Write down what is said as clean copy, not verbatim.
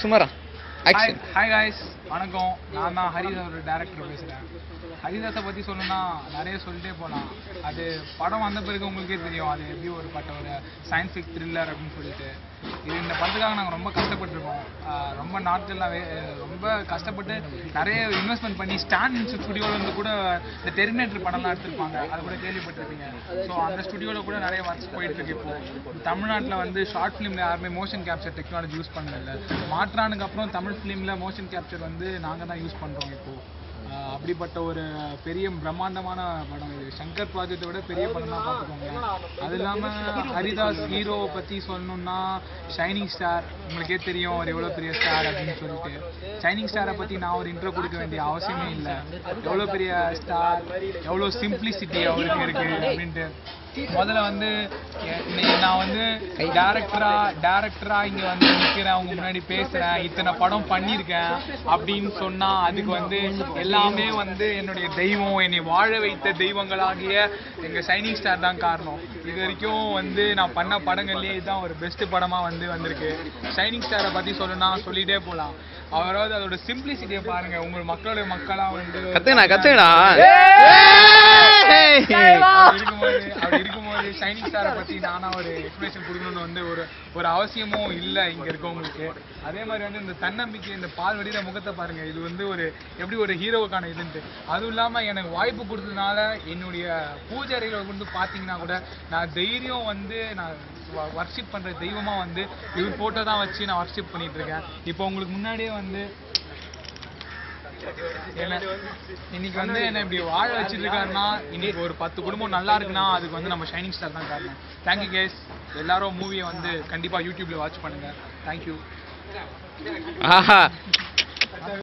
சுமாரா action. Hi guys, வணக்கம். நான் தான் ஹரிதாஸோட டேரக்டர் பேசுகிறேன். ஹரிதாஸை பற்றி சொல்லணும்னா நிறைய சொல்லிட்டே போகலாம். அது படம் வந்த பிறகு உங்களுக்கே தெரியும் அது எப்படி ஒரு சயின்டிஃபிக் த்ரில்லர் அப்படின்னு சொல்லிட்டு. இந்த படத்துக்காக நாங்கள் ரொம்ப கஷ்டப்பட்டுருக்கோம். ரொம்ப நாட்கள்லாம் ரொம்ப கஷ்டப்பட்டு நிறைய இன்வெஸ்ட்மெண்ட் பண்ணி ஸ்டாண்ட் ஸ்டுடியோலேருந்து கூட இந்த டெர்மினேட்டர் படம்லாம் எடுத்திருப்பாங்க, அது கூட கேள்விப்பட்டிருப்பீங்க. ஸோ அந்த ஸ்டுடியோவில் கூட நிறைய ஒர்க்ஸ் போயிட்டுருக்கு. இப்போது தமிழ்நாட்டில் வந்து ஷார்ட் ஃபிலிமில் யாருமே மோஷன் கேப்சர் டெக்னாலஜி யூஸ் பண்ணதில்லை. மாற்றானுக்கு அப்புறம் தமிழ் ஃபிலிமில் மோஷன் கேப்சர் வந்து நாங்கள் தான் யூஸ் பண்ணுறோம் இப்போது. அப்படிப்பட்ட ஒரு பெரிய பிரம்மாண்டமான படம் இது. சங்கர் ப்ராஜெக்டை விட பெரிய படம் தான் பார்த்துக்கோங்க. அது இல்லாமல் ஹரிதாஸ் ஹீரோவை பற்றி சொல்லணுன்னா ஷைனிங் ஸ்டார், உங்களுக்கே தெரியும் அவர் எவ்வளோ பெரிய ஸ்டார் அப்படின்னு சொல்லிட்டு. ஷைனிங் ஸ்டாரை பற்றி நான் ஒரு இன்ட்ரோ கொடுக்க வேண்டிய அவசியமே இல்லை. எவ்வளோ பெரிய ஸ்டார், எவ்வளோ சிம்பிளிசிட்டி அவருக்கு இருக்குது அப்படின்ட்டு. முதல்ல வந்து நான் வந்து டேரக்டரா இங்கே வந்து நிற்கிறேன், அவங்க முன்னாடி பேசுகிறேன், இத்தனை படம் பண்ணியிருக்கேன் அப்படின்னு சொன்னால் அதுக்கு வந்து எல்லாமே வந்து என்னுடைய தெய்வம், என்னை வாழ வைத்த தெய்வங்களாகிய எங்கள் ஷைனிங் ஸ்டார் தான் காரணம். இது வரைக்கும் வந்து நான் பண்ண படங்கள்லேயே இதுதான் ஒரு பெஸ்ட் படமாக வந்திருக்கு. ஷைனிங் ஸ்டாரை பற்றி சொல்லணும்னா சொல்லிகிட்டே போகலாம். அவராவது அதோட சிம்பிளிசிட்டியை பாருங்கள். உங்கள் மக்களோட மக்களாக வந்து கத்துக்கடா அப்படி இருக்கும்போது ஷைனிங் ஸ்டாரை பற்றி நானா ஒரு எக்ஸ்பிரஷன் கொடுக்கணும்னு வந்து ஒரு அவசியமும் இல்லை இங்கே இருக்கவங்களுக்கு. அதே மாதிரி வந்து இந்த தன்னம்பிக்கை, இந்த பால் வடிகிற முகத்தை பாருங்க. இது வந்து எப்படி ஒரு ஹீரோவுக்கான இதுன்ட்டு. அதுவும் இல்லாமல் எனக்கு வாய்ப்பு கொடுத்ததுனால என்னுடைய பூஜை அறையில் வந்து பார்த்தீங்கன்னா கூட நான் தைரியம் வந்து நான் வர்ஷிப் பண்ணுற தெய்வமாக வந்து இவர் ஃபோட்டோ தான் வச்சு நான் வர்ஷிப் பண்ணிட்டு இருக்கேன். இப்போ உங்களுக்கு முன்னாடியே வந்து இன்னைக்கு வந்து என்ன இப்படி வாழ வச்சுட்டு இருக்காருன்னா, இன்னைக்கு ஒரு 10 குடும்பம் நல்லா இருக்குன்னா அதுக்கு வந்து நம்ம ஷைனிங் ஸ்டார் தான் காரணம். Thank you case. எல்லாரும் மூவியை வந்து கண்டிப்பாக யூடியூப்ல வாட்ச் பண்ணுங்க. தேங்க்யூ. ஆஹா